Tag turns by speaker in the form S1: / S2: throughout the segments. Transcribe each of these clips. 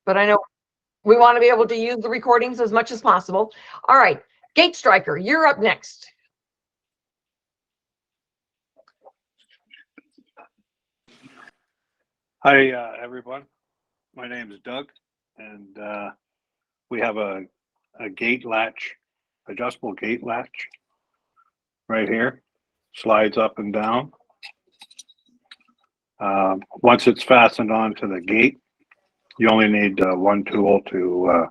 S1: but I know we want to be able to use the recordings as much as possible. All right, Gate Striker, you're up next.
S2: Hi, everyone. My name is Doug, and we have a gate latch, adjustable gate latch right here. Slides up and down. Once it's fastened onto the gate, you only need one tool to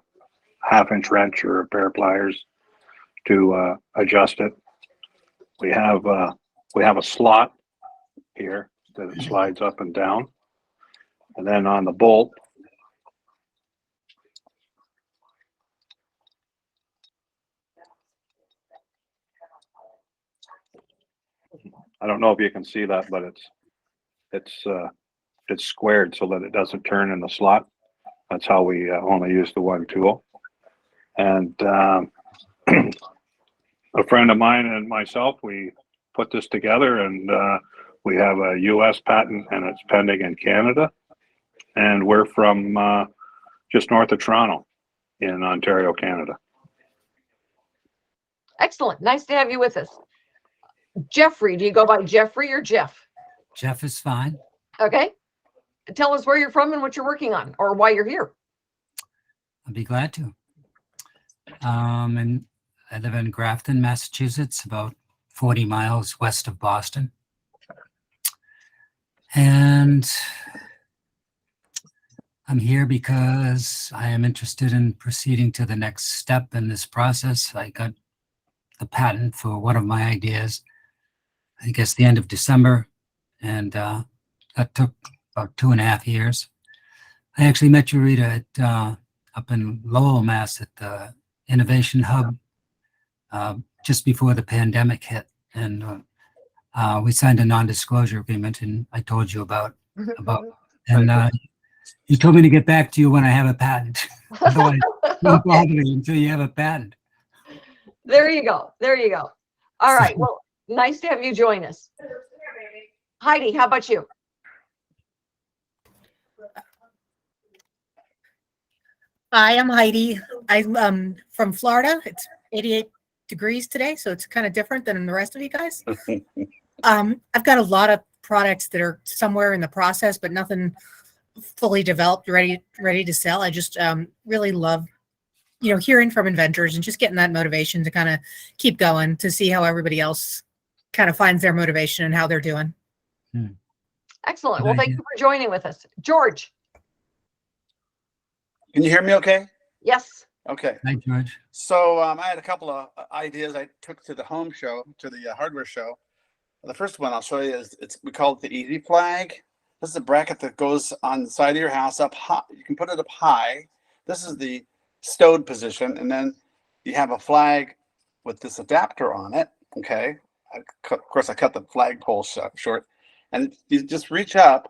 S2: half-inch wrench or a pair of pliers to adjust it. We have a slot here that it slides up and down, and then on the bolt, I don't know if you can see that, but it's squared so that it doesn't turn in the slot. That's how we only use the one tool. And a friend of mine and myself, we put this together, and we have a US patent, and it's pending in Canada. And we're from just north of Toronto in Ontario, Canada.
S1: Excellent. Nice to have you with us. Jeffrey, do you go by Jeffrey or Jeff?
S3: Jeff is fine.
S1: Okay. Tell us where you're from and what you're working on, or why you're here.
S3: I'd be glad to. And I live in Grafton, Massachusetts, about 40 miles west of Boston. And I'm here because I am interested in proceeding to the next step in this process. I got the patent for one of my ideas, I guess the end of December, and that took about 2.5 years. I actually met you, Rita, at, up in Lowell, Mass, at the Innovation Hub just before the pandemic hit, and we signed a non-disclosure agreement, and I told you about, and you told me to get back to you when I have a patent. Otherwise, don't bother me until you have a patent.
S1: There you go. There you go. All right. Well, nice to have you join us. Heidi, how about you?
S4: Hi, I'm Heidi. I'm from Florida. It's 88 degrees today, so it's kind of different than the rest of you guys. I've got a lot of products that are somewhere in the process, but nothing fully developed, ready to sell. I just really love, hearing from inventors and just getting that motivation to kind of keep going, to see how everybody else kind of finds their motivation and how they're doing.
S1: Excellent. Well, thank you for joining with us. George.
S5: Can you hear me okay?
S1: Yes.
S5: Okay.
S3: Hi, George.
S5: So I had a couple of ideas I took to the home show, to the hardware show. The first one I'll show you is, we call it the Easy Flag. This is a bracket that goes on the side of your house up high. You can put it up high. This is the stowed position, and then you have a flag with this adapter on it. Okay. Of course, I cut the flagpole short, and you just reach up,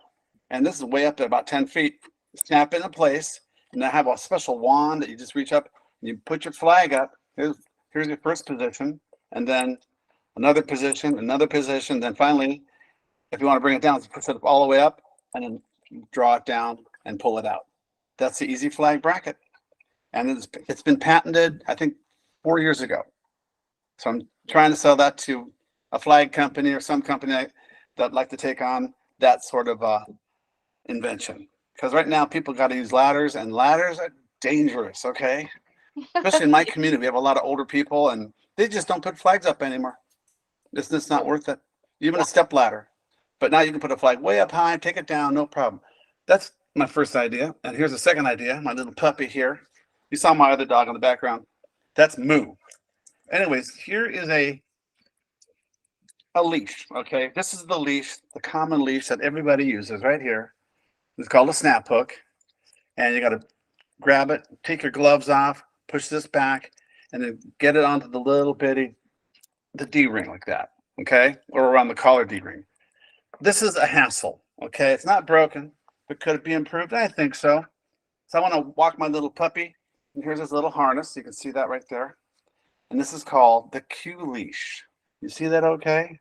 S5: and this is way up to about 10 feet. Snap into place, and I have a special wand that you just reach up and you put your flag up. Here's your first position, and then another position, then finally, if you want to bring it down, push it all the way up and then draw it down and pull it out. That's the Easy Flag bracket. And it's been patented, I think, 4 years ago. So I'm trying to sell that to a flag company or some company that'd like to take on that sort of invention. Because right now people got to use ladders, and ladders are dangerous, okay? Especially in my community, we have a lot of older people, and they just don't put flags up anymore. It's just not worth it. Even a step ladder. But now you can put a flag way up high, take it down, no problem. That's my first idea. And here's the second idea, my little puppy here. You saw my other dog in the background. That's Moo. Anyways, here is a leash, okay? This is the leash, the common leash that everybody uses right here. It's called a snap hook. And you got to grab it, take your gloves off, push this back, and then get it onto the little bitty, the D-ring like that, okay? Or around the collar D-ring. This is a hassle, okay? It's not broken, but could it be improved? I think so. So I want to walk my little puppy, and here's his little harness. You can see that right there. And this is called the Q leash. You see that okay?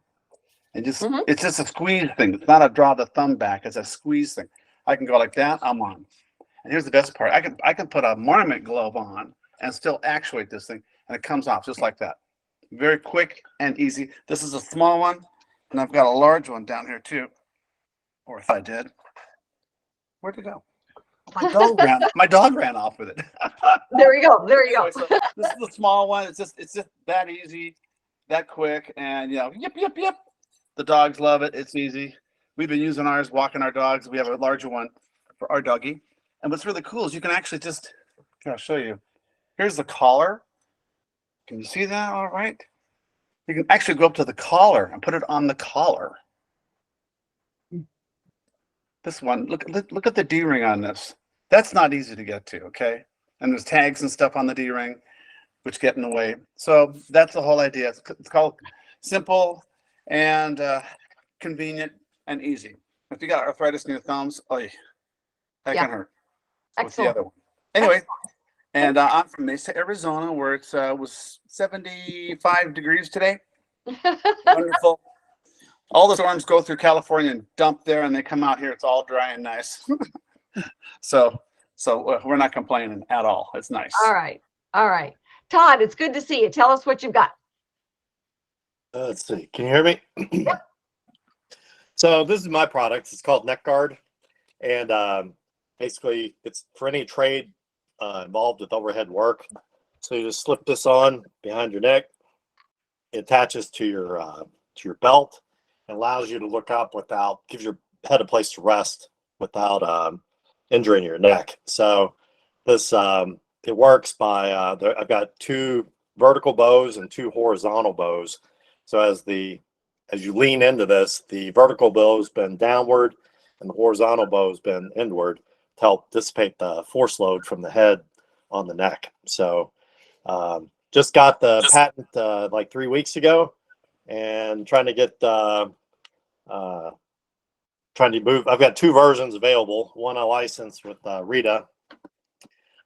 S5: And just it's just a squeeze thing. It's not a draw the thumb back. It's a squeeze thing. I can go like that, I'm on. And here's the best part. I can put a marmot glove on and still actuate this thing, and it comes off just like that. Very quick and easy. This is a small one, and I've got a large one down here too. Or if I did, where'd it go? My dog ran off with it.
S1: There you go. There you
S5: Anyway,
S1: go.
S5: so this is the small one. It's just that easy, that quick, and you know, yip. The dogs love it. It's easy. We've been using ours, walking our dogs. We have a larger one for our doggy. And what's really cool is you can actually just, here, I'll show you. Here's the collar. Can you see that all right? You can actually go up to the collar and put it on the collar. This one, look at the D-ring on this. That's not easy to get to, okay? And there's tags and stuff on the D-ring, which get in the way. So that's the whole idea. It's called simple and convenient and easy. If you got arthritis in your thumbs, oh, that can hurt. What's the
S1: Excellent.
S5: other one? Anyway, and I'm from Mesa, Arizona, where it was 75 degrees today. Wonderful. All the storms go through California and dump there, and they come out here. It's all dry and nice. So we're not complaining at all. It's nice.
S1: All right. All right. Todd, it's good to see you. Tell us what you've got.
S6: Let's see. Can you hear me? So this is my product. It's called Neck Guard, and basically it's for any trade involved with overhead work. So you just slip this on behind your neck. It attaches to your belt and allows you to look up without, gives your head a place to rest without injuring your neck. So this it works by I've got 2 vertical bows and 2 horizontal bows. So as you lean into this, the vertical bow's been downward and the horizontal bow's been inward to help dissipate the force load from the head on the neck. So just got the patent like 3 weeks ago, and trying to get trying to move. I've got 2 versions available. One I licensed with Rita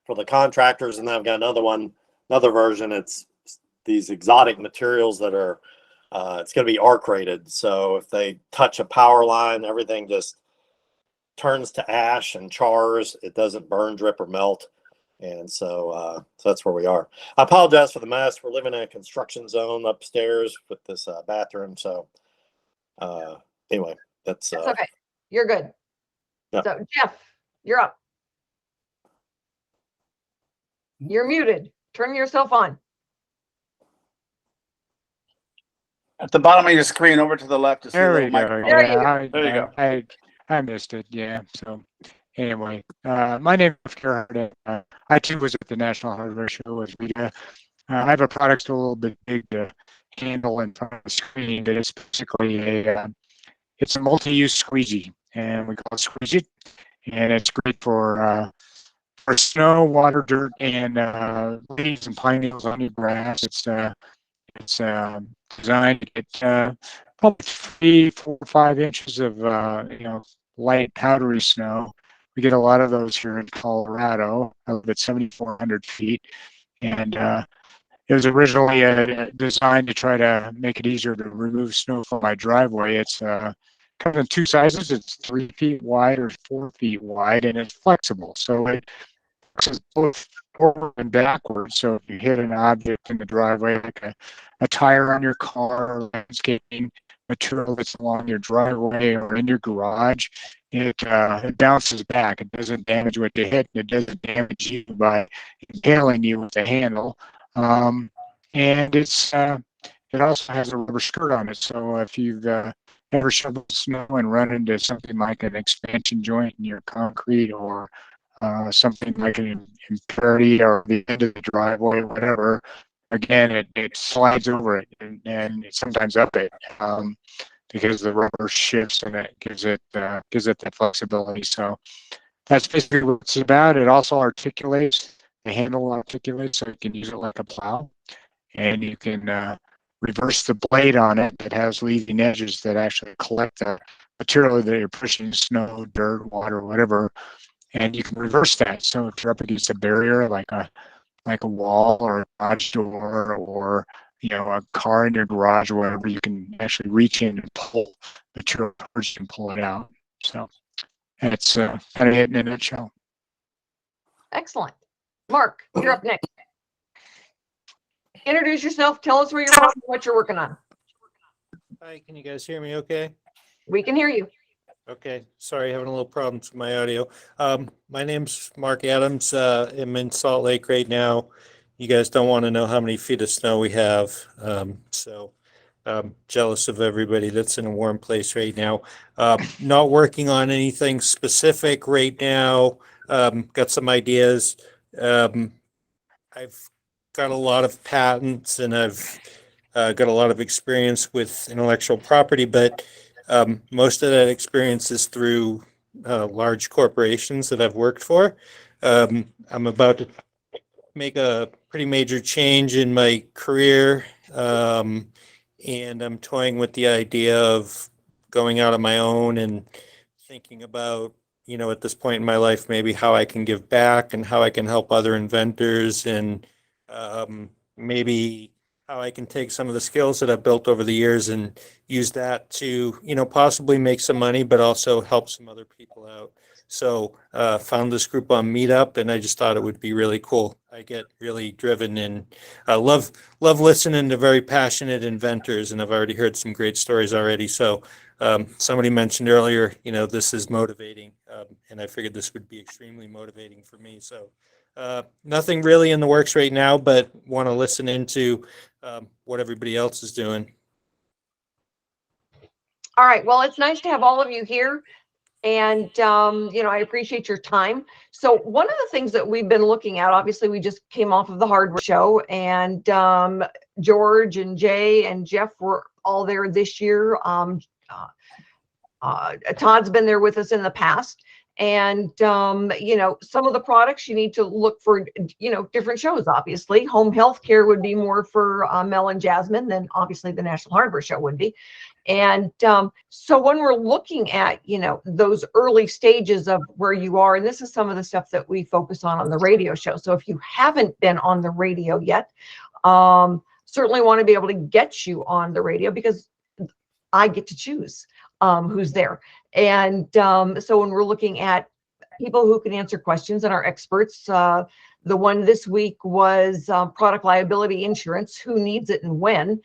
S6: for the contractors, and then I've got another version. It's these exotic materials that are it's going to be arc rated. So if they touch a power line, everything just turns to ash and chars. It doesn't burn, drip, or melt. And so that's where we are. I apologize for the mess. We're living in a construction zone upstairs with this bathroom. So anyway, that's
S1: okay. You're good.
S6: Yeah.
S1: So Jeff, you're up. You're muted. Turn yourself on.
S5: At the bottom of your screen, over to the left, is a
S7: There
S5: little
S7: we go.
S5: microphone.
S1: There you
S7: Yeah,
S5: There you go.
S7: I missed it. Yeah. So anyway, my name is Gerhard. I too was at the National Hardware Show with Rita. I have a product a little bit big to handle in front of the screen, but it's basically it's a multi-use squeegee, and we call it Squeegee, and it's great for snow, water, dirt, and leaves and pine needles on your grass. It's designed to get probably 3, 4, 5 inches of light powdery snow. We get a lot of those here in Colorado. I live at 7,400 feet, and it was originally designed to try to make it easier to remove snow from my driveway. It's comes in 2 sizes. It's 3 feet wide or 4 feet wide, and it's flexible, so it is both forward and backwards. So if you hit an object in the driveway, like a tire on your car, or landscaping material that's along your driveway or in your garage, it bounces back. It doesn't damage what you hit, and it doesn't damage you by impaling you with the handle. And it also has a rubber skirt on it. So if you've ever shoveled snow and run into something like an expansion joint in your concrete, or something like an impurity or the end of the driveway or whatever, again, it slides over it and sometimes up it because the rubber shifts, and it gives it that flexibility. So that's basically what it's about. It also articulates. The handle articulates, so you can use it like a plow, and you can reverse the blade on it that has leading edges that actually collect the material that you're pushing, snow, dirt, water, whatever, and you can reverse that. So if you're up against a barrier like a wall or a garage door, or a car in your garage or whatever, you can actually reach in and pull material towards you and pull it out. So that's kind of it in a nutshell.
S1: Excellent. Mark, you're up next. Introduce yourself. Tell us where you're from and what you're working on.
S8: Hi, can you guys hear me okay?
S1: We can hear you.
S8: Okay, sorry, having a little problems with my audio. My name's Mark Adams. I'm in Salt Lake right now. You guys don't want to know how many feet of snow we have. So I'm jealous of everybody that's in a warm place right now. Not working on anything specific right now. Got some ideas. I've got a lot of patents and I've got a lot of experience with intellectual property, but most of that experience is through large corporations that I've worked for. I'm about to make a pretty major change in my career, and I'm toying with the idea of going out on my own and thinking about, at this point in my life, maybe how I can give back and how I can help other inventors, and maybe how I can take some of the skills that I've built over the years and use that to, possibly make some money, but also help some other people out. So found this group on Meetup, and I just thought it would be really cool. I get really driven and love listening to very passionate inventors, and I've already heard some great stories already. So somebody mentioned earlier, this is motivating, and I figured this would be extremely motivating for me. So nothing really in the works right now, but want to listen into what everybody else is doing.
S1: All right. Well, it's nice to have all of you here. And, I appreciate your time. So one of the things that we've been looking at, obviously, we just came off of the hardware show, and George and Jay and Jeff were all there this year. Todd's been there with us in the past. And, some of the products you need to look for, different shows, obviously. Home healthcare would be more for Mel and Jasmine than obviously the National Hardware Show would be. And so when we're looking at, those early stages of where you are, and this is some of the stuff that we focus on the radio show. So if you haven't been on the radio yet, certainly want to be able to get you on the radio, because I get to choose who's there. And so when we're looking at people who can answer questions and our experts, the one this week was product liability insurance, who needs it and when.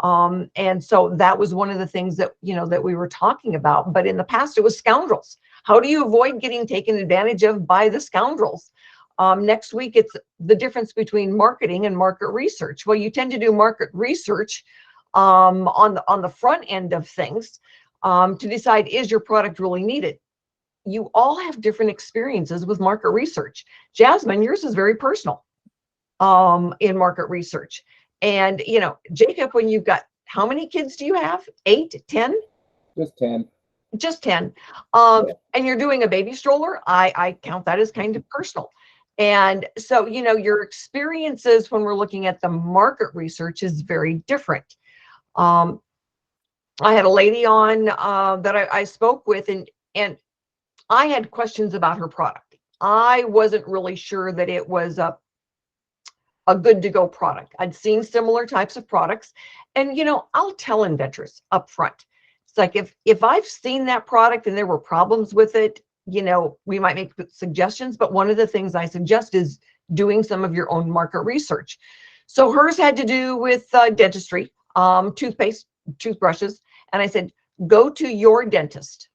S1: And so that was one of the things that, that we were talking about. But in the past, it was scoundrels. How do you avoid getting taken advantage of by the scoundrels? Next week, it's the difference between marketing and market research. Well, you tend to do market research on the front end of things to decide, is your product really needed? You all have different experiences with market research. Jasmine, yours is very personal in market research. And, Jacob, when you've got, how many kids do you have? 8, 10?
S9: Just 10.
S1: Just 10. And you're doing a baby stroller. I count that as kind of personal. And so, your experiences when we're looking at the market research is very different. I had a lady on that I spoke with, and I had questions about her product. I wasn't really sure that it was a good to go product. I'd seen similar types of products, and I'll tell inventors up front. It's like, if I've seen that product and there were problems with it, we might make suggestions, but one of the things I suggest is doing some of your own market research. So hers had to do with dentistry, toothpaste, toothbrushes, and I said, go to your dentist.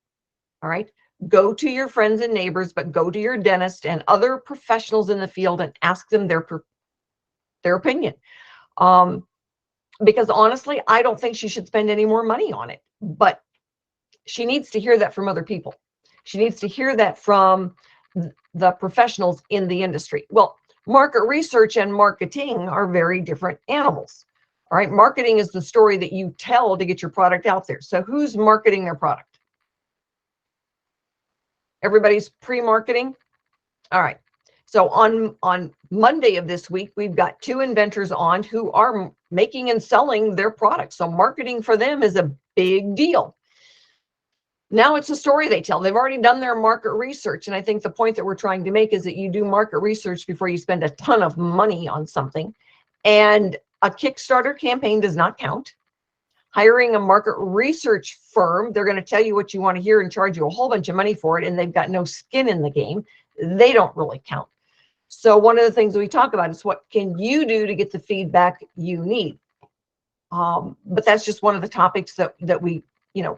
S1: All right, go to your friends and neighbors, but go to your dentist and other professionals in the field and ask them their opinion. Because honestly, I don't think she should spend any more money on it, but she needs to hear that from other people. She needs to hear that from the professionals in the industry. Well, market research and marketing are very different animals. All right, marketing is the story that you tell to get your product out there. So who's marketing their product? Everybody's pre-marketing. All right. So on Monday of this week, we've got 2 inventors on who are making and selling their products. So marketing for them is a big deal. Now it's a story they tell. They've already done their market research. And I think the point that we're trying to make is that you do market research before you spend a ton of money on something. And a Kickstarter campaign does not count. Hiring a market research firm, they're going to tell you what you want to hear and charge you a whole bunch of money for it, and they've got no skin in the game. They don't really count. So one of the things we talk about is what can you do to get the feedback you need? But that's just one of the topics that we,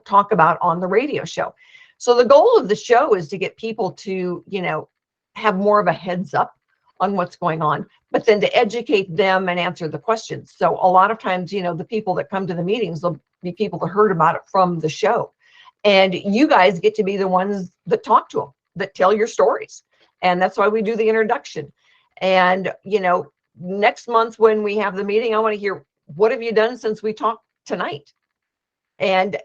S1: talk about on the radio show. So the goal of the show is to get people to, have more of a heads up on what's going on, but then to educate them and answer the questions. So a lot of times, the people that come to the meetings, they'll be people that heard about it from the show. And you guys get to be the ones that talk to them, that tell your stories. And that's why we do the introduction. And, next month when we have the meeting, I want to hear, what have you done since we talked tonight? And,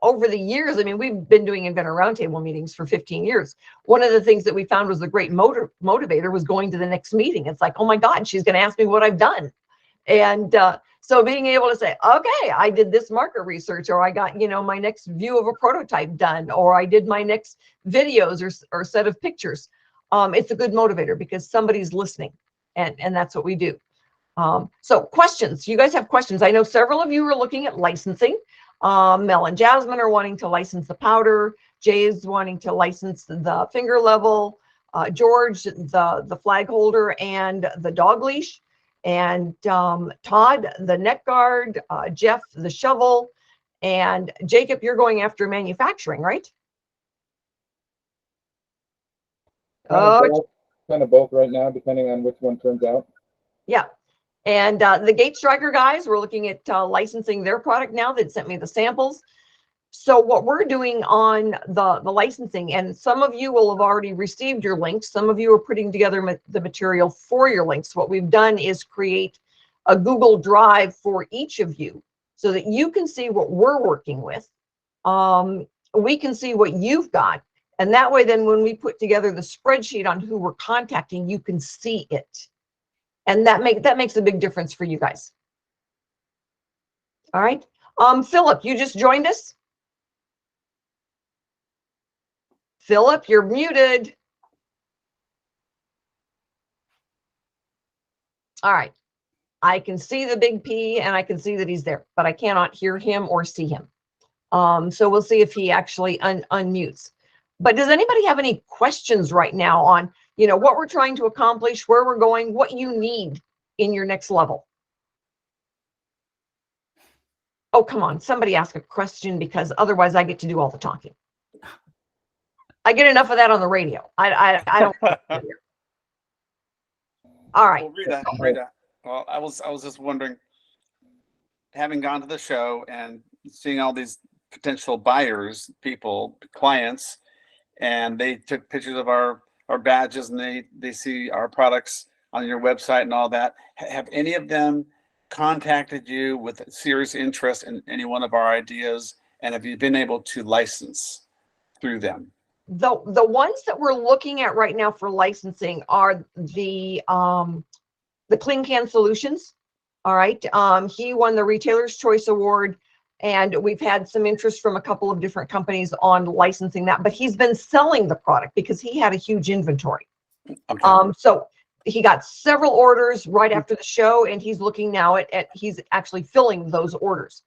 S1: over the years, I mean, we've been doing Inventor RoundTable meetings for 15 years. One of the things that we found was the great motivator was going to the next meeting. It's like, oh my God, she's going to ask me what I've done. And so being able to say, okay, I did this market research, or I got, my next view of a prototype done, or I did my next videos or set of pictures. It's a good motivator because somebody's listening, and that's what we do. So questions, you guys have questions. I know several of you are looking at licensing. Mel and Jasmine are wanting to license the powder. Jay is wanting to license the finger level. George, the flag holder and the dog leash. And Todd, the neck guard. Jeff, the shovel. And Jacob, you're going after manufacturing, right?
S9: Kind of both right now, depending on which one turns out.
S1: Yeah. And the Gate Striker guys, we're looking at licensing their product now. They sent me the samples. So what we're doing on the licensing, and some of you will have already received your links. Some of you are putting together the material for your links. What we've done is create a Google Drive for each of you so that you can see what we're working with. We can see what you've got. And that way, then when we put together the spreadsheet on who we're contacting, you can see it. And that makes a big difference for you guys. All right. Philip, you just joined us. Philip, you're muted. All right. I can see the big P and I can see that he's there, but I cannot hear him or see him. So we'll see if he actually unmutes. But does anybody have any questions right now on, what we're trying to accomplish, where we're going, what you need in your next level? Oh, come on. Somebody ask a question, because otherwise I get to do all the talking. I get enough of that on the radio. I don't. All right.
S5: Well, Rita, well, I was just wondering, having gone to the show and seeing all these potential buyers, clients, and they took pictures of our badges, and they see our products on your website and all that. Have any of them contacted you with serious interest in any one of our ideas? And have you been able to license through them?
S1: The ones that we're looking at right now for licensing are the Clean Can Solutions. All right. He won the Retailer's Choice Award, and we've had some interest from a couple of different companies on licensing that, but he's been selling the product because he had a huge inventory. Okay. So he got several orders right after the show, and he's looking now at he's actually filling those orders.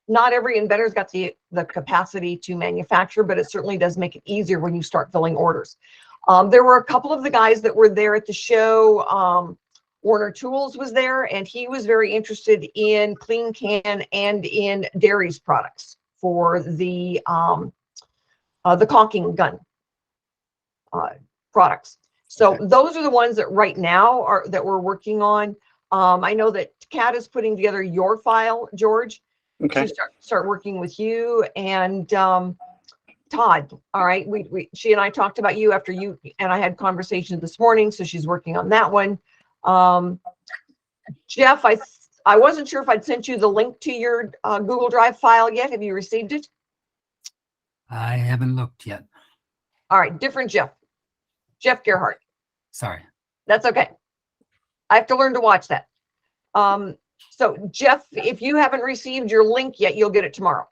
S1: Not every inventor's got the capacity to manufacture, but it certainly does make it easier when you start filling orders. There were a couple of the guys that were there at the show. Warner Tools was there, and he was very interested in Clean Can and in Dairy's products for the caulking gun products. So okay. Those are the ones that right now that we're working on. I know that Kat is putting together your file, George. Okay. To start working with you and Todd. All right. She and I talked about you after you and I had conversations this morning, so she's working on that one. Jeff, I wasn't sure if I'd sent you the link to your Google Drive file yet. Have you received it?
S3: I haven't looked yet.
S1: All right, different Jeff. Jeff Gerhardt.
S3: Sorry.
S1: That's okay. I have to learn to watch that. So Jeff, if you haven't received your link yet, you'll get it tomorrow.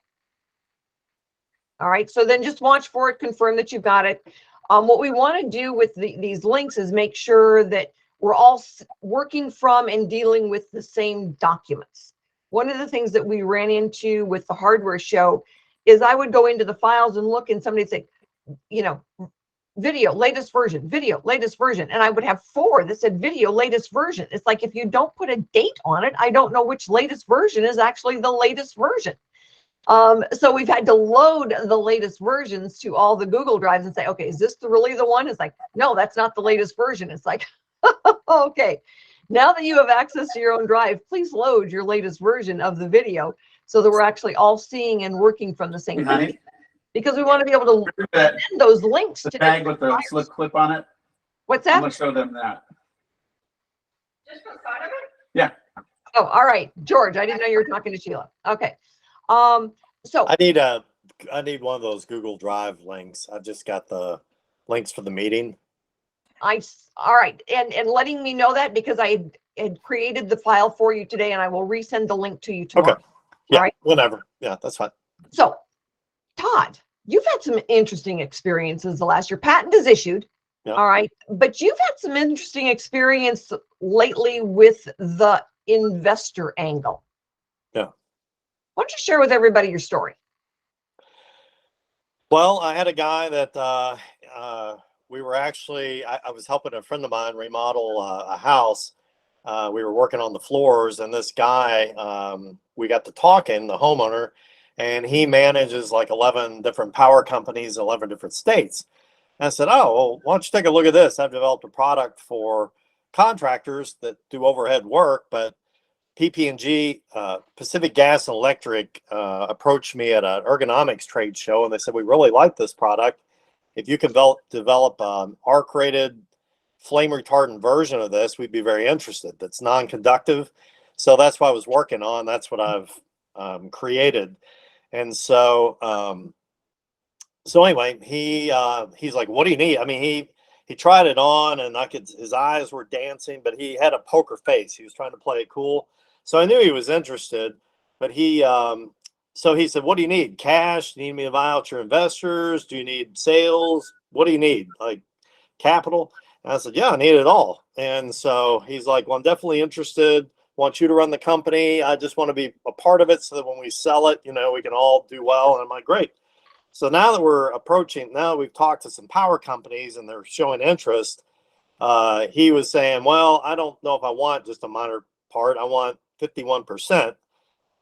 S1: All right, so then just watch for it, confirm that you've got it. What we want to do with these links is make sure that we're all working from and dealing with the same documents. One of the things that we ran into with the hardware show is I would go into the files and look, and somebody would say, video, latest version, video, latest version. And I would have 4 that said video, latest version. It's like, if you don't put a date on it, I don't know which latest version is actually the latest version. So we've had to load the latest versions to all the Google Drives and say, okay, is this really the one? It's like, no, that's not the latest version. It's like, okay, now that you have access to your own drive, please load your latest version of the video so that we're actually all seeing and working from the same thing. Because we want to be able to send those links
S5: The
S1: to
S5: bag with the slip clip on it.
S1: What's
S5: I'm
S1: that?
S5: gonna show them that.
S1: Just for the side of it?
S5: Yeah.
S1: Oh, all right, George. I didn't know you were talking to Sheila. Okay. So
S6: I need one of those Google Drive links. I've just got the links for the meeting.
S1: all right, and letting me know that, because I had created the file for you today, and I will resend the link to you tomorrow.
S6: Okay. Yeah,
S1: All right.
S6: whenever. Yeah, that's fine.
S1: So, Todd, you've had some interesting experiences the last year. Patent is issued.
S6: Yeah.
S1: All right. But you've had some interesting experience lately with the investor angle.
S6: Yeah.
S1: Why don't you share with everybody your story?
S6: Well, I had a guy that we were actually, I was helping a friend of mine remodel a house. We were working on the floors, and this guy, we got to talking, the homeowner, and he manages like 11 different power companies, 11 different states. And I said, oh, well, why don't you take a look at this? I've developed a product for contractors that do overhead work, but PP&G, Pacific Gas and Electric, approached me at an ergonomics trade show, and they said, we really like this product. If you can develop an arc-rated flame retardant version of this, we'd be very interested. That's non-conductive. So that's what I was working on. That's what I've created. And so, anyway, he's like, what do you need? I mean, he tried it on, and his eyes were dancing, but he had a poker face. He was trying to play it cool. So I knew he was interested, but so he said, what do you need? Cash? Do you need me to buy out your investors? Do you need sales? What do you need? Like capital? And I said, yeah, I need it all. And so he's like, well, I'm definitely interested. Want you to run the company. I just want to be a part of it so that when we sell it, we can all do well. And I'm like, great. So now that now we've talked to some power companies and they're showing interest, he was saying, well, I don't know if I want just a minor part. I want 51%.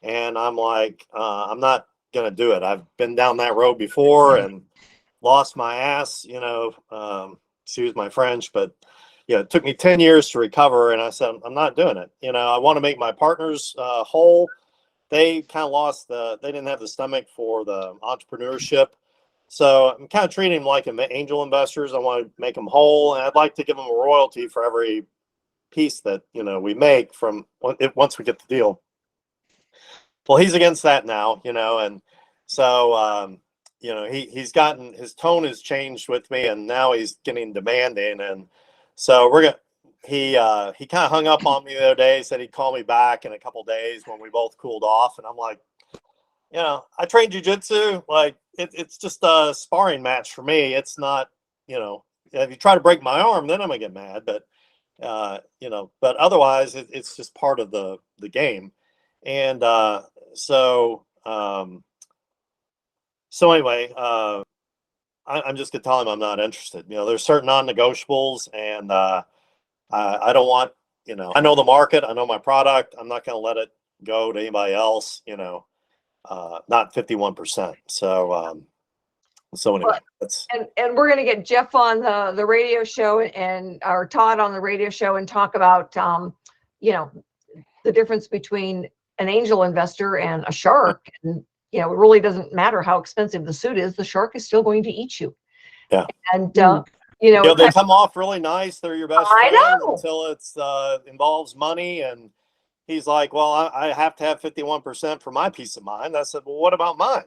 S6: And I'm like, I'm not going to do it. I've been down that road before and lost my ass, excuse my French, but it took me 10 years to recover. And I said, I'm not doing it. I want to make my partners whole. They kind of lost they didn't have the stomach for the entrepreneurship. So I'm kind of treating them like angel investors. I want to make them whole. And I'd like to give them a royalty for every piece that, we make from once we get the deal. Well, he's against that now, and so, he's gotten, his tone has changed with me, and now he's getting demanding. And so he kind of hung up on me the other day, said he'd call me back in a couple days when we both cooled off. And I'm like, I train jujitsu. Like it's just a sparring match for me. It's not, if you try to break my arm, then I'm gonna get mad. But, but otherwise it's just part of the game. And so anyway, I'm just gonna tell him I'm not interested. There's certain non-negotiables, and I don't want, I know the market, I know my product. I'm not gonna let it go to anybody else. Not 51%. So anyway, that's
S1: and we're going to get Jeff on the radio show or Todd on the radio show and talk about the difference between an angel investor and a shark. And it really doesn't matter how expensive the suit is, the shark is still going to eat you.
S6: Yeah.
S1: And
S6: they come off really nice. They're your best
S1: I
S6: friend
S1: know.
S6: until it's involves money. And he's like, well, I have to have 51% for my peace of mind. I said, well, what about mine?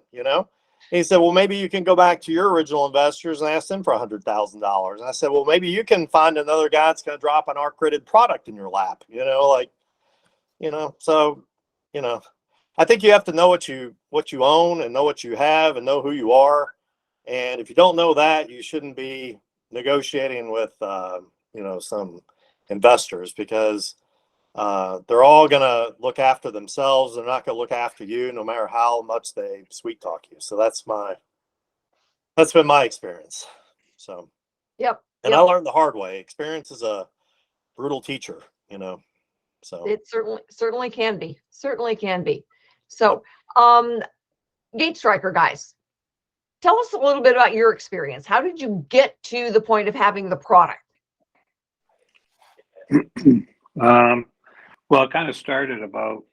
S6: He said, well, maybe you can go back to your original investors and ask them for $100,000. And I said, well, maybe you can find another guy that's going to drop an arc-rated product in your lap, so, I think you have to know what you own and know what you have and know who you are. And if you don't know that, you shouldn't be negotiating with, some investors, because they're all going to look after themselves. They're not going to look after you, no matter how much they sweet talk you. So that's been my experience. So
S1: Yep.
S6: And
S1: yep.
S6: I learned the hard way. Experience is a brutal teacher, you know. So
S1: It certainly can be. Certainly can be. So, Gate Striker guys, tell us a little bit about your experience. How did you get to the point of having the product?
S2: Well, it kind of started about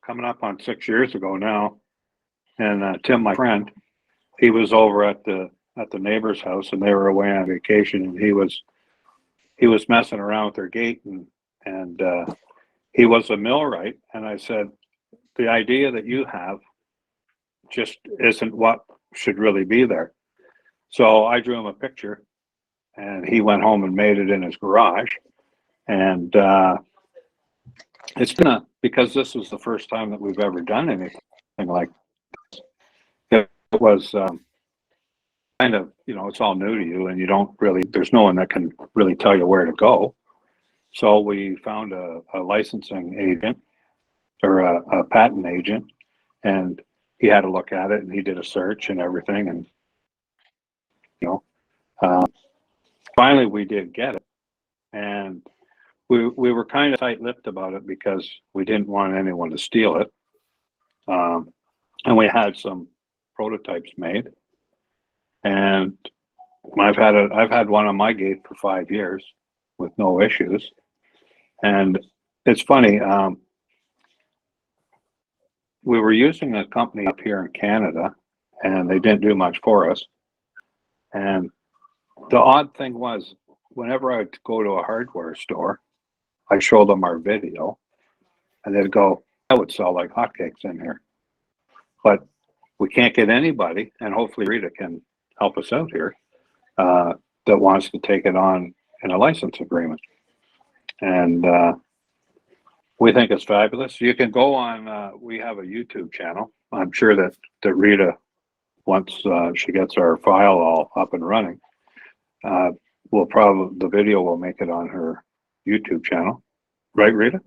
S2: coming up on 6 years ago now. And Tim, my friend, he was over at the neighbor's house, and they were away on vacation, and he was messing around with their gate, and he was a millwright. And I said, the idea that you have just isn't what should really be there. So I drew him a picture, and he went home and made it in his garage. And it's been because this was the first time that we've ever done anything like this. It was kind of, it's all new to you, and you don't really, there's no one that can really tell you where to go. So we found a licensing agent, or a patent agent, and he had a look at it, and he did a search and everything. And, finally we did get it. And we were kind of tight-lipped about it because we didn't want anyone to steal it. And we had some prototypes made. And I've had one on my gate for 5 years with no issues. And it's funny, we were using a company up here in Canada, and they didn't do much for us. And the odd thing was, whenever I would go to a hardware store, I show them our video, and they'd go, "That would sell like hotcakes in here." But we can't get anybody, and hopefully Rita can help us out here, that wants to take it on in a license agreement. And we think it's fabulous. You can go on, we have a YouTube channel. I'm sure that Rita, once she gets our file all up and running, the video will make it on her YouTube channel. Right, Rita?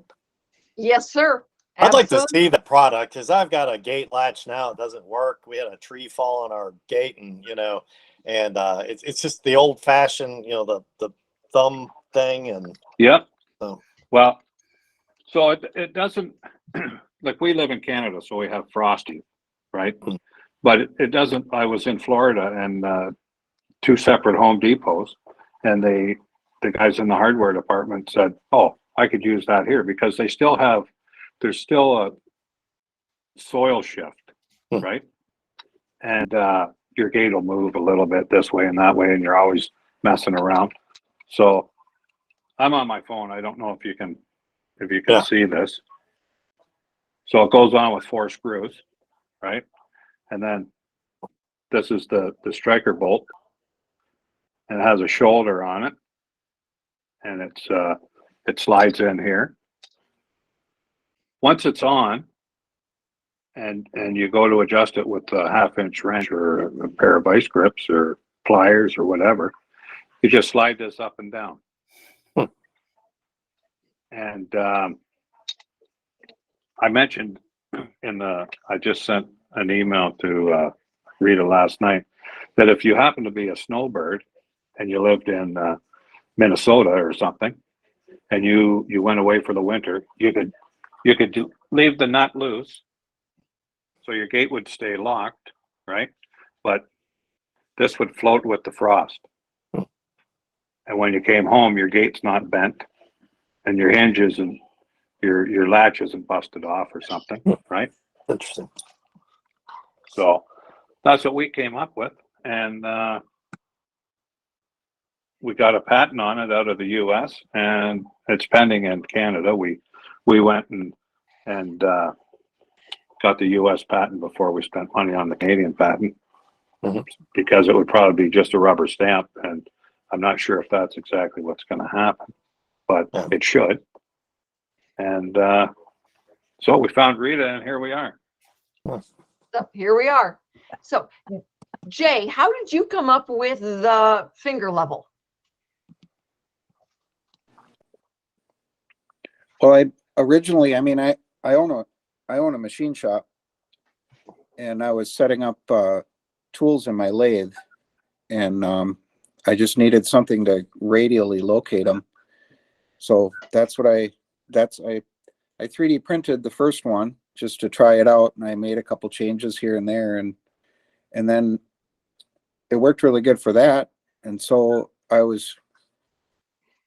S1: Yes, sir.
S6: I'd like to
S1: Absolutely.
S6: see the product, because I've got a gate latch now. It doesn't work. We had a tree fall on our gate, and it's just the old fashioned, the thumb thing. And
S2: Yep.
S6: so,
S2: Well, so it doesn't, like, we live in Canada, so we have frosty, right? But it doesn't. I was in Florida, and 2 separate Home Depots, and the guys in the hardware department said, "Oh, I could use that here," because there's still a soil shift, right? And your gate will move a little bit this way and that way, and you're always messing around. So I'm on my phone. I don't know if you can see this. So it goes on with 4 screws, right? And then this is the striker bolt, and it has a shoulder on it, and it slides in here. Once it's on, and you go to adjust it with a 1/2-inch wrench or a pair of vice grips or pliers or whatever, you just slide this up and down. And I mentioned I just sent an email to Rita last night that if you happen to be a snowbird and you lived in Minnesota or something, and you went away for the winter, you could leave the nut loose, so your gate would stay locked, right? But this would float with the frost. And when you came home, your gate's not bent, and your hinge isn't, your latch isn't busted off or something, right?
S6: interesting.
S2: So that's what we came up with, and we got a patent on it out of the U.S., and it's pending in Canada. We went and got the U.S. patent before we spent money on the Canadian patent, because it would probably be just a rubber stamp, and I'm not sure if that's exactly what's going to happen, but it should. And so we found Rita, and here we are.
S1: So here we are. So, Jay, how did you come up with the finger level?
S10: Well, I own a machine shop, and I was setting up tools in my lathe, and I just needed something to radially locate them. So that's what I 3D printed the first one just to try it out, and I made a couple changes here and there, and then it worked really good for that. And so I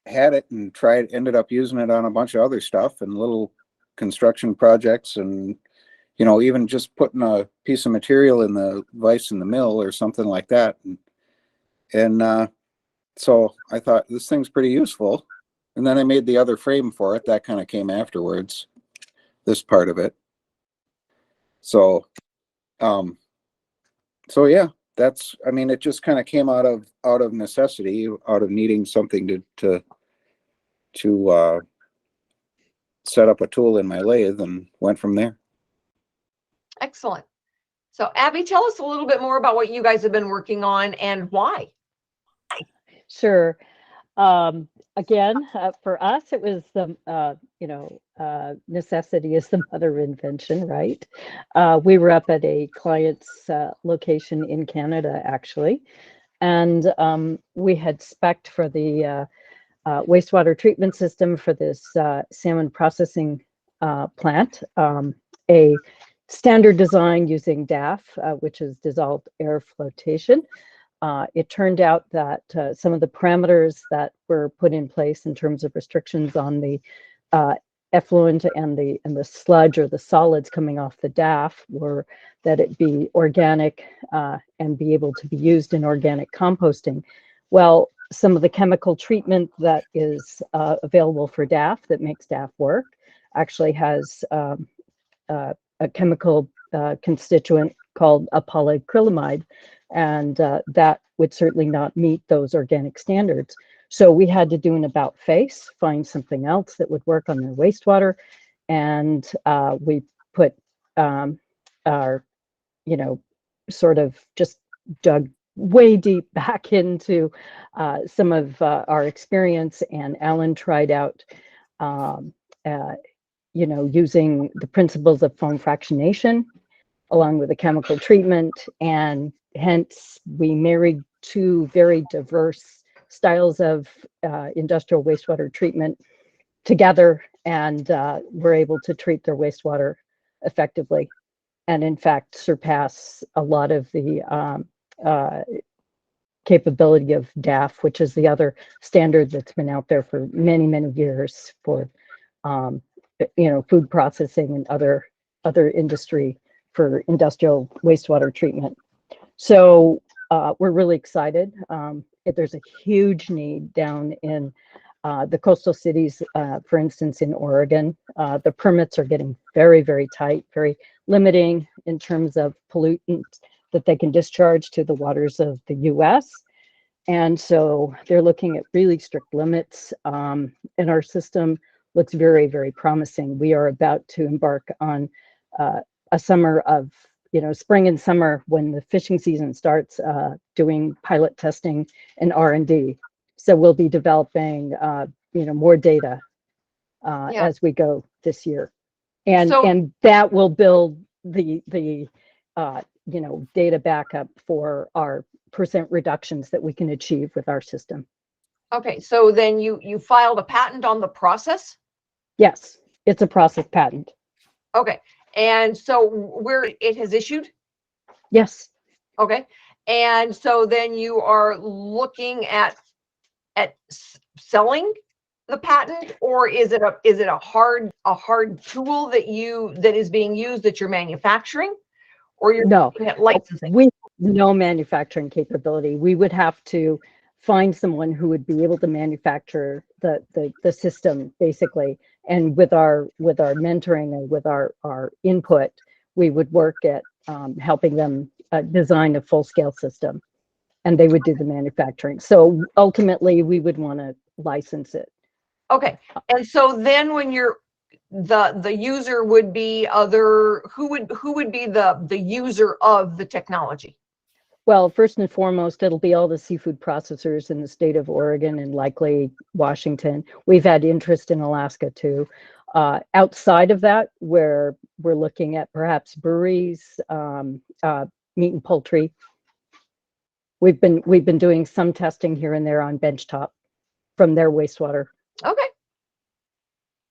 S10: had it and ended up using it on a bunch of other stuff and little construction projects, and even just putting a piece of material in the vise in the mill or something like that. And so I thought this thing's pretty useful. And then I made the other frame for it. That kind of came afterwards, this part of it. So, yeah, it just kind of came out of necessity, out of needing something to set up a tool in my lathe, and went from there.
S1: Excellent. So Abby, tell us a little bit more about what you guys have been working on and why.
S11: Sure. Again, for us, it was the, necessity is the mother of invention, right? We were up at a client's location in Canada, actually, and we had spec'd for the wastewater treatment system for this salmon processing plant, a standard design using DAF, which is dissolved air flotation. It turned out that some of the parameters that were put in place in terms of restrictions on the effluent and the sludge or the solids coming off the DAF were that it be organic and be able to be used in organic composting. Well, some of the chemical treatment that is available for DAF that makes DAF work actually has a chemical constituent called a polyacrylamide, and that would certainly not meet those organic standards. So we had to do an about face, find something else that would work on their wastewater, and we put our, sort of just dug way deep back into some of our experience, and Alan tried out using the principles of foam fractionation along with the chemical treatment, and hence we married two very diverse styles of industrial wastewater treatment together, and were able to treat their wastewater effectively, and in fact surpass a lot of the capability of DAF, which is the other standard that's been out there for many, many years for food processing and other industry for industrial wastewater treatment. So we're really excited. There's a huge need down in the coastal cities, for instance, in Oregon. The permits are getting very, very tight, very limiting in terms of pollutants that they can discharge to the waters of the US. And so they're looking at really strict limits, and our system looks very, very promising. We are about to embark on a summer of, spring and summer when the fishing season starts, doing pilot testing and R&D. So we'll be developing, more data as we go this year, and that will build the data backup for our percent reductions that we can achieve with our system.
S1: Okay, so then you filed a patent on the process?
S11: Yes, it's a process patent.
S1: Okay, and so where it has issued?
S11: Yes.
S1: Okay, and so then you are looking at selling the patent, or is it a hard tool that is being used that you're manufacturing, or you're looking at licensing?
S11: We no manufacturing capability. We would have to find someone who would be able to manufacture the system basically, and with our mentoring and with our input, we would work at helping them design a full-scale system, and they would do the manufacturing. So ultimately we would want to license it.
S1: Okay, and so then when you're the user would be who would be the user of the technology?
S11: Well, first and foremost, it'll be all the seafood processors in the state of Oregon and likely Washington. We've had interest in Alaska too. Outside of that, where we're looking at perhaps breweries, meat and poultry. we've been doing some testing here and there on benchtop from their wastewater.
S1: Okay.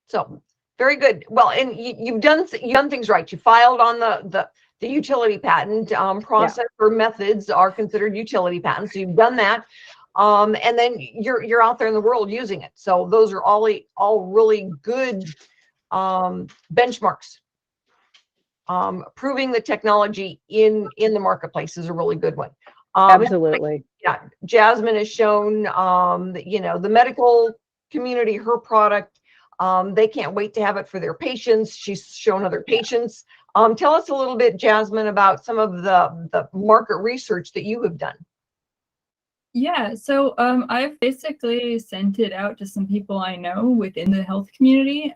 S1: So very good. Well, and you've done things right. You filed on the utility patent. Process or methods are considered utility patents. So you've done that. And then you're out there in the world using it. So those are all really good benchmarks. Proving the technology in the marketplace is a really good one.
S11: Absolutely.
S1: Yeah, Jasmine has shown the medical community her product. They can't wait to have it for their patients. She's shown other patients. Tell us a little bit, Jasmine, about some of the market research that you have done.
S12: Yeah, so I've basically sent it out to some people I know within the health community.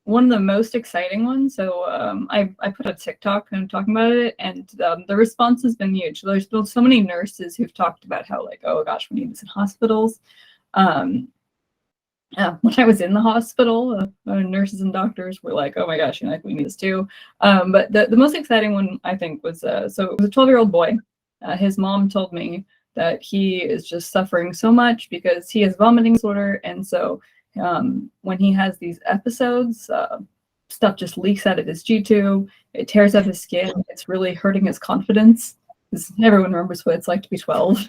S12: One of the most exciting ones, so I put a TikTok and talking about it, and the response has been huge. There's been so many nurses who've talked about how, like, oh gosh, we need this in hospitals. When I was in the hospital, nurses and doctors were like, oh my gosh, we need this too. But the most exciting one, I think, was, so it was a 12-year-old boy. His mom told me that he is just suffering so much because he has vomiting disorder. And so when he has these episodes, stuff just leaks out of his G-tube, it tears up his skin, it's really hurting his confidence. Because everyone remembers what it's like to be 12.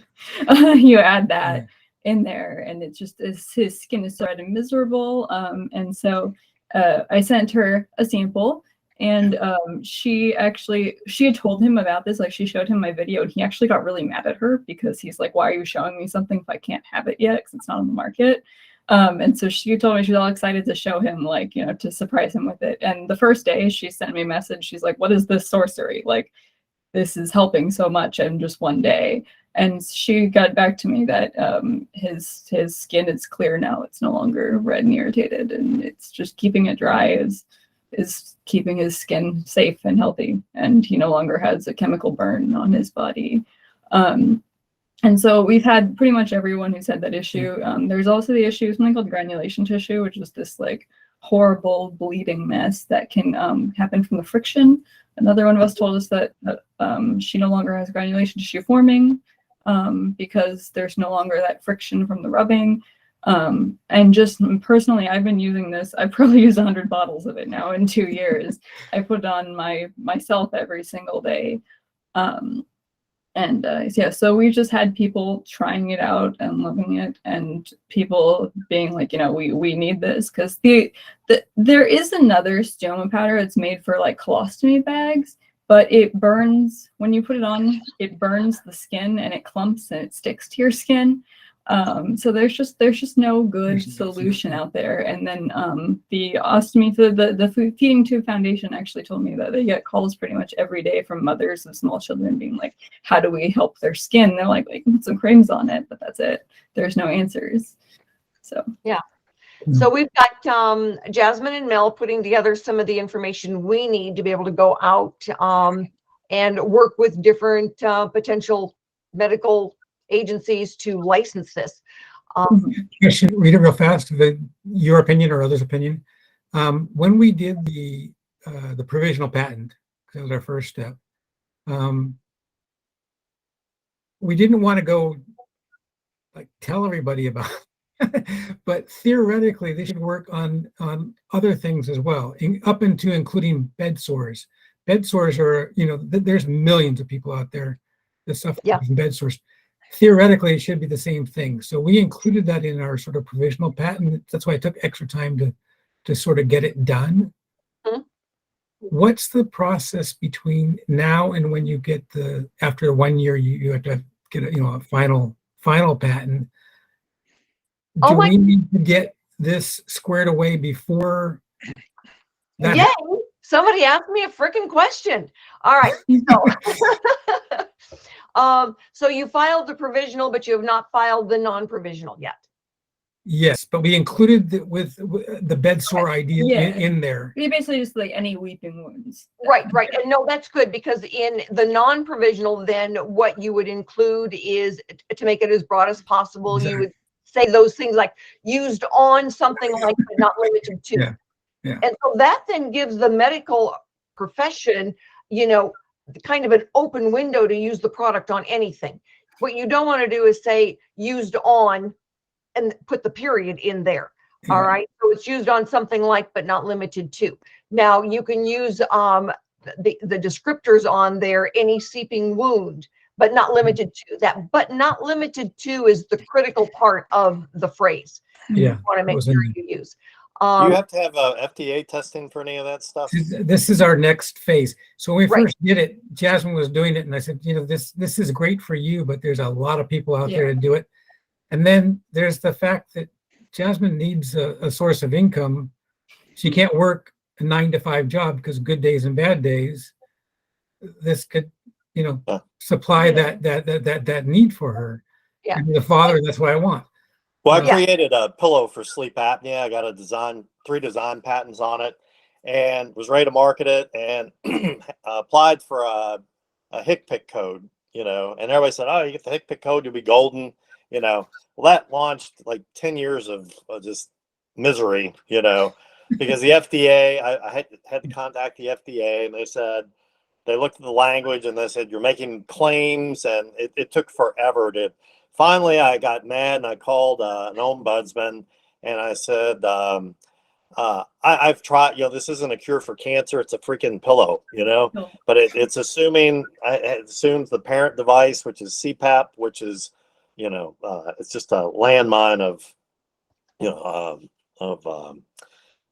S12: You add that in there, and it's just his skin is so red and miserable. And so I sent her a sample, and she had told him about this. Like, she showed him my video, and he actually got really mad at her because he's like, why are you showing me something if I can't have it yet because it's not on the market? And so she told me she's all excited to show him, like, to surprise him with it. And the first day she sent me a message, she's like, what is this sorcery? Like, this is helping so much in just one day. And she got back to me that his skin is clear now. It's no longer red and irritated, and it's just keeping it dry is keeping his skin safe and healthy, and he no longer has a chemical burn on his body. And so we've had pretty much everyone who's had that issue. There's also the issue of something called granulation tissue, which is this like horrible bleeding mess that can happen from the friction. Another one of us told us that she no longer has granulation tissue forming because there's no longer that friction from the rubbing. And just personally, I've been using this. I've probably used 100 bottles of it now in 2 years. I put it on myself every single day. Yeah, so we've just had people trying it out and loving it, and people being like, we need this, because there is another stoma powder that's made for like colostomy bags, but it burns when you put it on. It burns the skin and it clumps and it sticks to your skin. So there's just no good solution out there. And then the ostomy, the Feeding Tube Foundation actually told me that they get calls pretty much every day from mothers of small children being like, how do we help their skin? They're like put some creams on it, but that's it. There's no answers. So
S1: yeah. So we've got Jasmine and Mel putting together some of the information we need to be able to go out and work with different potential medical agencies to license this.
S13: I should read it real fast, your opinion or others' opinion. When we did the provisional patent, that was our first step, we didn't want to go like tell everybody about it, but theoretically they should work on other things as well, up into including bed sores. Bed sores are, there's millions of people out there that suffer from bed sores. Theoretically, it should be the same thing. So we included that in our sort of provisional patent. That's why it took extra time to sort of get it done. Mm-hmm. What's the process between now and when you get after 1 year, you have to get a final patent? Do we need to get this squared away before that?
S1: Yay! Somebody asked me a freaking question. All right. So you filed the provisional, but you have not filed the non-provisional yet.
S13: Yes, but we included with the bed sore idea in there.
S12: We basically just like any weeping wounds.
S1: Right. And no, that's good, because in the non-provisional, then what you would include is, to make it as broad as possible, exactly. You would say those things like used on something like, but not limited to. Yeah. And so that then gives the medical profession, kind of an open window to use the product on anything. What you don't want to do is say used on and put the period in there. All
S13: Yeah.
S1: right. So it's used on something like, but not limited to. Now you can use the descriptors on there, any seeping wound, but not limited to that. But not limited to is the critical part of the phrase.
S13: Yeah.
S1: You want to make
S13: was
S1: sure
S13: in
S1: you use.
S6: Do you have to have FDA testing for any of that stuff?
S13: This is our next phase. So when we
S1: Right.
S13: first did it, Jasmine was doing it, and I said, you know, this is great for you, but there's a lot of people out there to do it. And then there's the fact that Jasmine needs a source of income. She can't work a 9-to-5 job because good days and bad days. This could, you know, supply that need for her.
S1: Yeah.
S13: And the father, that's what I want.
S6: Well, I
S1: Yeah.
S6: created a pillow for sleep apnea. I got a 3 design patents on it, and was ready to market it, and applied for a HCPCS code, you know, and everybody said, oh, you get the HCPCS code, you'll be golden, you know. Well, that launched like 10 years of just misery, you know, because the FDA, I had to contact the FDA, and they said, they looked at the language and they said, you're making claims, and it took forever to. Finally, I got mad and I called an ombudsman, and I said, I've tried, you know, this isn't a cure for cancer. It's a freaking pillow, you know, but it's assuming, it assumes the parent device, which is CPAP, which is, you know, it's just a landmine of, you know,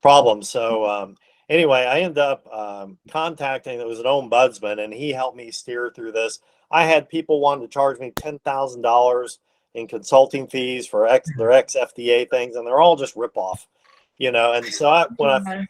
S6: problems. So anyway, I ended up contacting, it was an ombudsman, and he helped me steer through this. I had people wanting to charge me $10,000 in consulting fees for their ex-FDA things, and they're all just ripoff, you know. And so the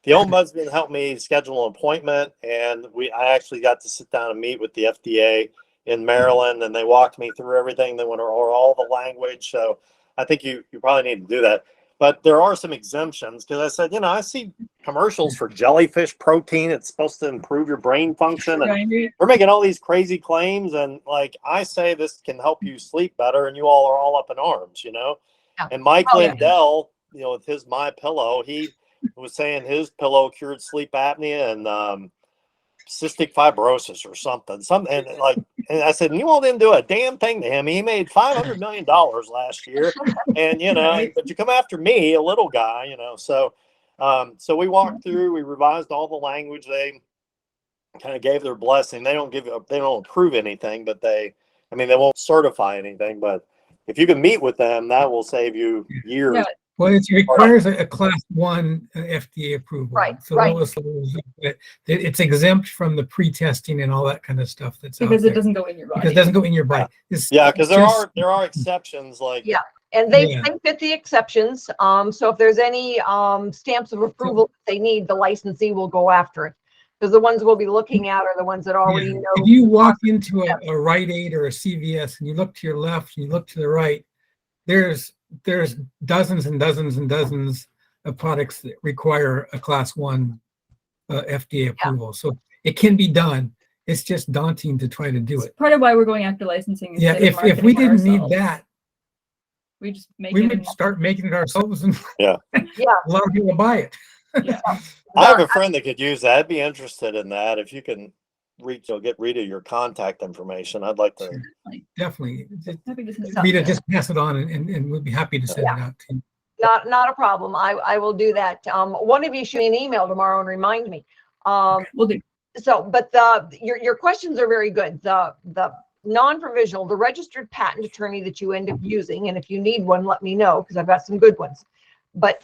S6: ombudsman helped me schedule an appointment, and I actually got to sit down and meet with the FDA in Maryland, and they walked me through everything. They went over all the language. So I think you probably need to do that. But there are some exemptions, because I said, you know, I see commercials for jellyfish protein. It's supposed to improve your brain function. And we're making all these crazy claims. And like I say, this can help you sleep better. And you all are all up in arms, you know. Yeah. And Mike Lindell, you know, with his My Pillow, he was saying his pillow cured sleep apnea and cystic fibrosis or something. And I said, you all didn't do a damn thing to him. He made $500 million last year, and you know, but you come after me, a little guy, you know. So, so we walked through, we revised all the language. They kind of gave their blessing. They don't approve anything, but they won't certify anything. But if you can meet with them, that will save you years.
S12: Yeah.
S13: Well, it requires a class 1 FDA approval.
S1: Right,
S13: So
S1: right.
S13: It's exempt from the pre-testing and all that kind of stuff that's
S12: Because
S13: out
S12: it
S13: there.
S12: doesn't go in your body.
S13: Because it doesn't go in your body.
S6: Yeah, because there are exceptions, like
S1: yeah, and they
S13: Yeah.
S1: fit the exceptions. So if there's any stamps of approval that they need, the licensee will go after it. Because the ones we'll be looking at are the ones that already know.
S13: If you walk into a Rite Aid or a CVS and you look to your left and you look to the right, there's dozens and dozens and dozens of products that require a class 1 FDA approval. So it can be done. It's just daunting to try to do it.
S12: Part of why we're going after licensing.
S13: Yeah,
S12: Instead of
S13: if we
S12: marketing
S13: didn't need
S12: ourselves.
S13: that,
S12: We just make
S13: we
S12: it.
S13: would start making it ourselves, and
S1: Yeah.
S13: a lot of people buy it.
S12: Yeah.
S6: I have a friend that could use that. I'd be interested in that. If you can get Rita your contact information, I'd like to.
S13: Definitely.
S12: Just
S13: Rita, just pass it on, and we'd be happy to send it out to you.
S1: Not a problem. I will do that. One of you shoot me an email tomorrow and remind me.
S12: We'll do.
S1: So, but your questions are very good. The non-provisional, the registered patent attorney that you end up using, and if you need one, let me know, because I've got some good ones. But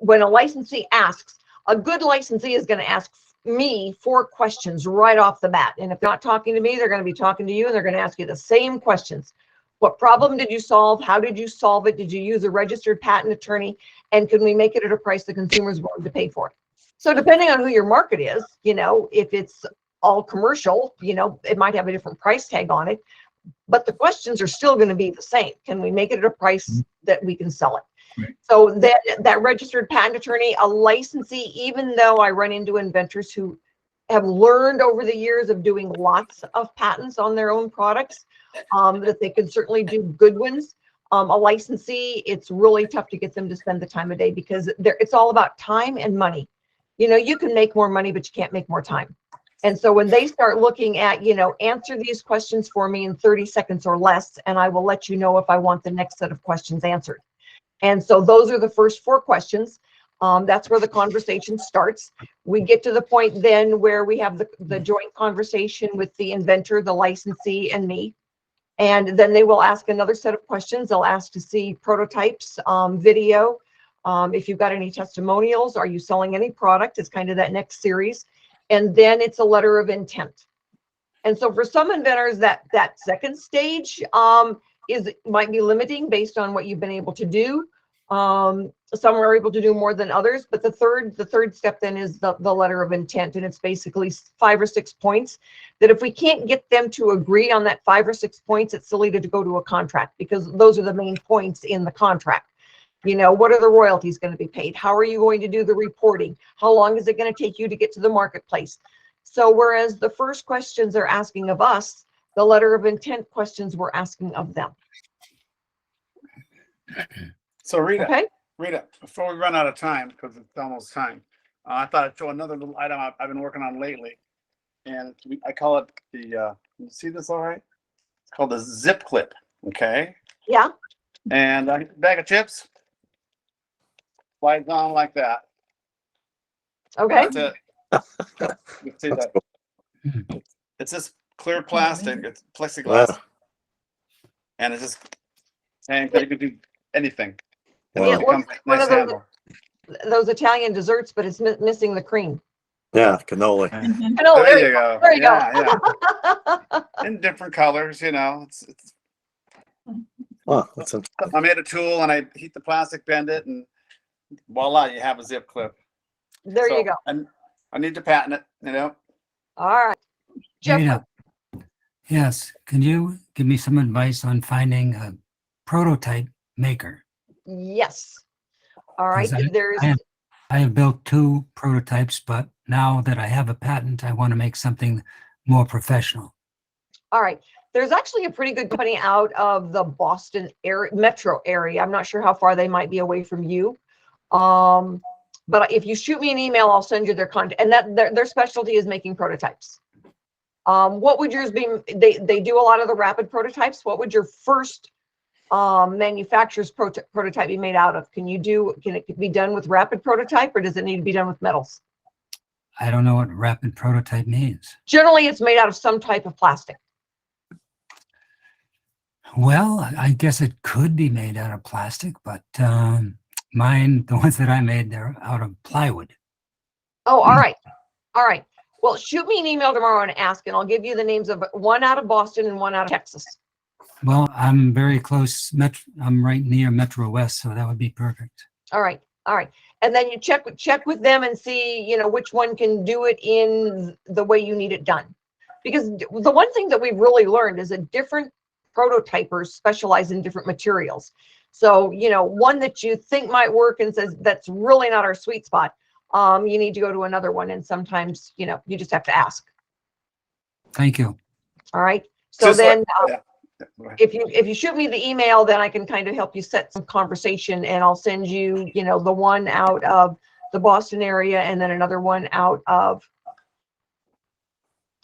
S1: when a licensee asks, a good licensee is going to ask me 4 questions right off the bat. And if they're not talking to me, they're going to be talking to you, and they're going to ask you the same questions. What problem did you solve? How did you solve it? Did you use a registered patent attorney? And can we make it at a price the consumer is willing to pay for it? So depending on who your market is, you know, if it's all commercial, you know, it might have a different price tag on it, but the questions are still going to be the same. Can we make it at a price that we can sell it? Right. So that registered patent attorney, a licensee, even though I run into inventors who have learned over the years of doing lots of patents on their own products, that they can certainly do good ones. A licensee, it's really tough to get them to spend the time of day, because it's all about time and money. You know, you can make more money, but you can't make more time. And so when they start looking at, answer these questions for me in 30 seconds or less, and I will let you know if I want the next set of questions answered. And so those are the first 4 questions. That's where the conversation starts. We get to the point then where we have the joint conversation with the inventor, the licensee, and me. And then they will ask another set of questions. They'll ask to see prototypes, video. If you've got any testimonials, are you selling any product? It's kind of that next series. And then it's a letter of intent. And so for some inventors, that second stage might be limiting based on what you've been able to do. Some are able to do more than others, but the third step then is the letter of intent, and it's basically 5 or 6 points that if we can't get them to agree on that 5 or 6 points, it's silly to go to a contract, because those are the main points in the contract. What are the royalties going to be paid? How are you going to do the reporting? How long is it going to take you to get to the marketplace? So whereas the first questions are asking of us, the letter of intent questions we're asking of them.
S5: So Rita,
S1: Okay.
S5: Rita, before we run out of time, because it's almost time, I thought I'd show another little item I've been working on lately, and I call it the. You see this all right? It's called the zip clip. Okay.
S1: Yeah.
S5: And a bag of chips slides on like that.
S1: Okay.
S5: That's it. You can see that. It's this clear plastic. It's plexiglass, and it's just and you can do anything. And
S1: Yeah,
S5: it
S1: it looks
S5: becomes
S1: like
S5: nice
S1: one of
S5: handle.
S1: those Italian desserts, but it's missing the cream.
S6: Yeah, cannoli.
S1: Oh,
S5: There you go.
S1: There you
S5: Yeah,
S1: go.
S5: in different colors, It's
S6: Wow, that's
S5: I made a tool and I heat the plastic, bend it, and voila, you have a zip clip.
S1: There you go.
S5: And I need to patent it.
S1: All right. Jeff,
S3: Rita, yes, can you give me some advice on finding a prototype maker?
S1: yes. All right.
S3: 'Cause
S1: There's
S3: I have built 2 prototypes, but now that I have a patent, I want to make something more professional.
S1: all right. There's actually a pretty good company out of the Boston area, metro area. I'm not sure how far they might be away from you. But if you shoot me an email, I'll send you their contact. And that their specialty is making prototypes. What would yours be? They do a lot of the rapid prototypes. What would your first manufacturer's prototype be made out of? Can it be done with rapid prototype, or does it need to be done with metals?
S3: I don't know what rapid prototype means.
S1: Generally, it's made out of some type of plastic.
S3: Well, I guess it could be made out of plastic, but mine, the ones that I made, they're out of plywood.
S1: Oh, all right. All right. Well, shoot me an email tomorrow and ask, and I'll give you the names of one out of Boston and one out of Texas.
S3: Well, I'm very close. I'm right near Metro West, so that would be perfect.
S1: All right. All right. And then you check with them and see, which one can do it in the way you need it done. Because the one thing that we've really learned is that different prototypers specialize in different materials. So, one that you think might work and says that's really not our sweet spot, you need to go to another one. And sometimes, you just have to ask.
S3: Thank you.
S1: All right. So
S5: Just
S1: then
S5: If
S1: if you shoot me the email, then I can kind of help you set some conversation, and I'll send you, the one out of the Boston area and then another one out of,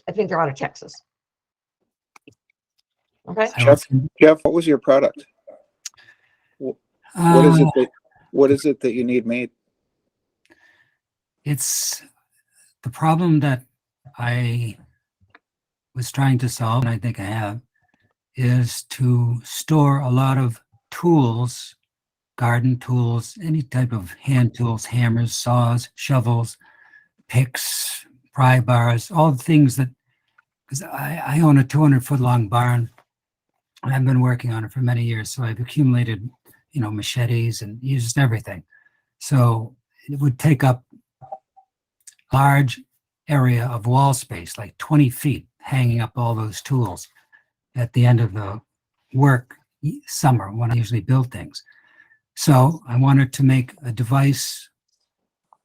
S1: I think they're out of Texas. Okay.
S10: Jeff, what was your product? What is it that you need made?
S3: It's the problem that I was trying to solve, and I think I have, is to store a lot of tools, garden tools, any type of hand tools, hammers, saws, shovels, picks, pry bars, all the things that, because I own a 200-foot long barn, and I've been working on it for many years, so I've accumulated, machetes and used everything. So it would take up a large area of wall space, like 20 feet, hanging up all those tools at the end of the work summer when I usually build things. So I wanted to make a device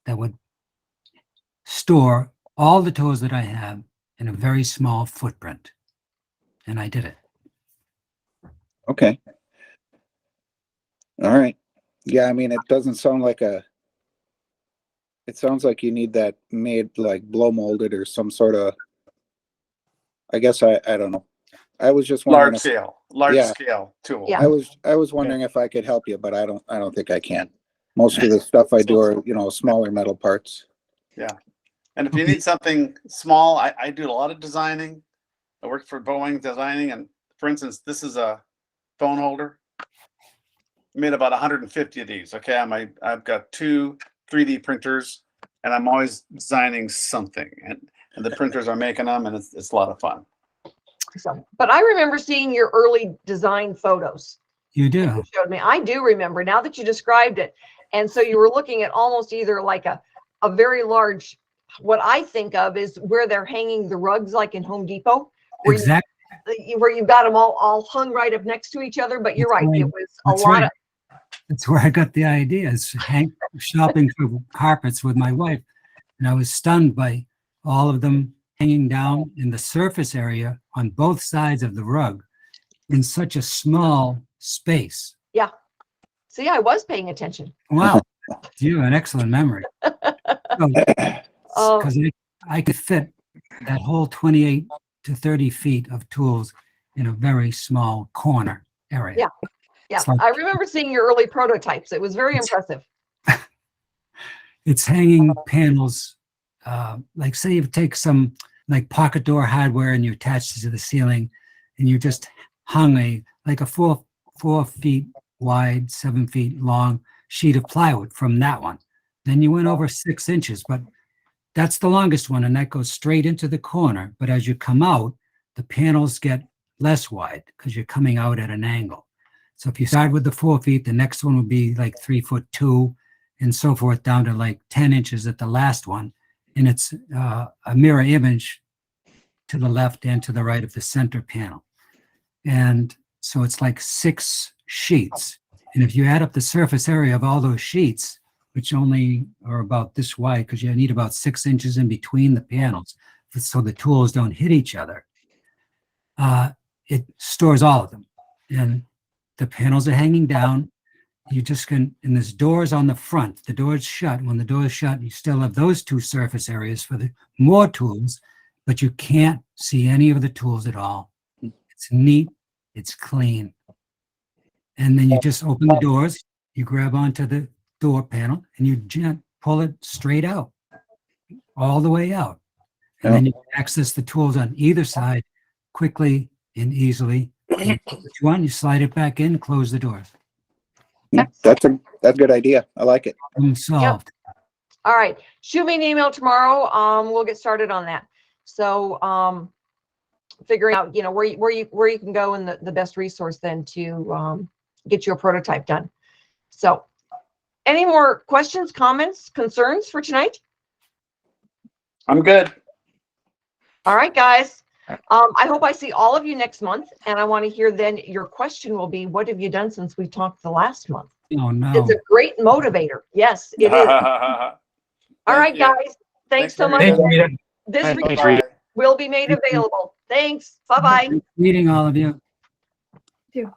S3: that would store all the tools that I have in a very small footprint. And I did it.
S10: Okay. All right. Yeah, I mean, it doesn't sound like It sounds like you need that made like blow molded or some sort of, I guess I don't know. I was just wondering
S5: Large
S10: Yeah.
S5: scale tool.
S1: Yeah.
S10: I was wondering if I could help you, but I don't think I can. Most of the stuff I do are, you know, smaller metal parts.
S5: Yeah. And if you need something small, I do a lot of designing. I work for Boeing designing, and for instance, this is a phone holder. I made about 150 of these. Okay, I've got 2 3D printers, and I'm always designing something, and the printers are making them, and it's a lot of fun.
S1: So, but I remember seeing your early design photos.
S3: You do.
S1: You showed me. I do remember now that you described it. And so you were looking at almost either like a very large, what I think of is where they're hanging the rugs, like in Home Depot, where
S3: Exactly.
S1: where you've got them all hung right up next to each other. But you're right. It was a lot of.
S3: That's where I got the idea. Is shopping for carpets with my wife, and I was stunned by all of them hanging down in the surface area on both sides of the rug in such a small space.
S1: Yeah. See, I was paying attention.
S3: Wow, you have an excellent memory. Because I could fit that whole 28 to 30 feet of tools in a very small corner area.
S1: Yeah. Yeah.
S3: Like,
S1: I remember seeing your early prototypes. It was very impressive.
S3: It's hanging panels. Like say you take some like pocket door hardware and you attach it to the ceiling and you just hung a 4 feet wide, 7 feet long sheet of plywood from that one. Then you went over 6 inches, but that's the longest one, and that goes straight into the corner. But as you come out, the panels get less wide because you're coming out at an angle. So if you start with the 4 feet, the next one would be like 3'2", and so forth, down to like 10 inches at the last one. And it's a mirror image to the left and to the right of the center panel. And so it's like 6 sheets. And if you add up the surface area of all those sheets, which only are about this wide, because you need about 6 inches in between the panels, so the tools don't hit each other, it stores all of them. And the panels are hanging down. You just can, and there's doors on the front. The door is shut. When the door is shut, you still have those 2 surface areas for the more tools, but you can't see any of the tools at all. It's neat. It's clean. And then you just open the doors, you grab onto the door panel, and you pull it straight out, all the way out. And then you access the tools on either side quickly and easily. And which one, you slide it back in, close the doors.
S10: That's a good idea. I like it.
S3: Solved.
S1: Yep. All right. Shoot me an email tomorrow. We'll get started on that. So figuring out, you know, where you can go and the best resource then to get your prototype done. So any more questions, comments, concerns for tonight?
S5: I'm good.
S1: All right, guys. I hope I see all of you next month, and I want to hear then your question will be, what have you done since we talked the last month?
S3: Oh, no.
S1: It's a great motivator. Yes, it is. All right, guys. Thanks so much. This recording will be made available. Thanks. Bye-bye.
S3: Meeting all of you.
S12: You.